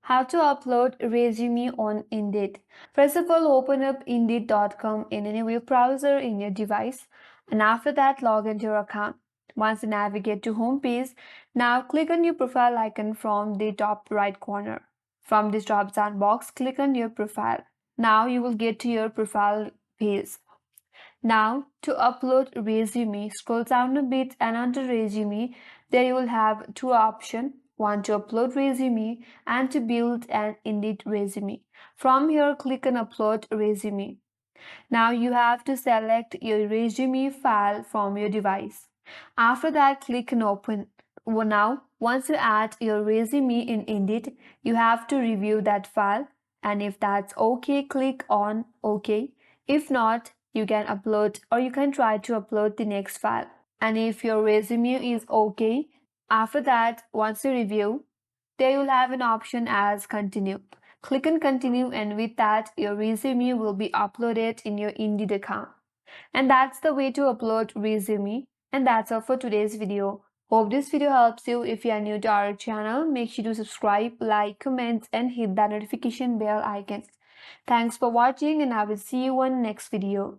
How to upload resume on Indeed. First of all, open up indeed.com in any web browser in your device, and after that log into your account. Once you navigate to home page, now click on your profile icon from the top right corner. From this drop down box, click on your profile. Now you will get to your profile page. Now, to upload resume, scroll down a bit and under resume, there you will have two options. One to upload resume and to build an Indeed resume. From here, click on upload resume. Now you have to select your resume file from your device. After that, click on open. Now, once you add your resume in Indeed, you have to review that file. And if that's okay, click on OK. If not, you can upload or you can try to upload the next file. And if your resume is okay, after that, once you review, there you'll have an option as continue. Click on continue, and with that, your resume will be uploaded in your Indeed account. And that's the way to upload resume. And that's all for today's video. Hope this video helps you. If you are new to our channel, make sure to subscribe, like, comment, and hit that notification bell icon. Thanks for watching, and I will see you on next video.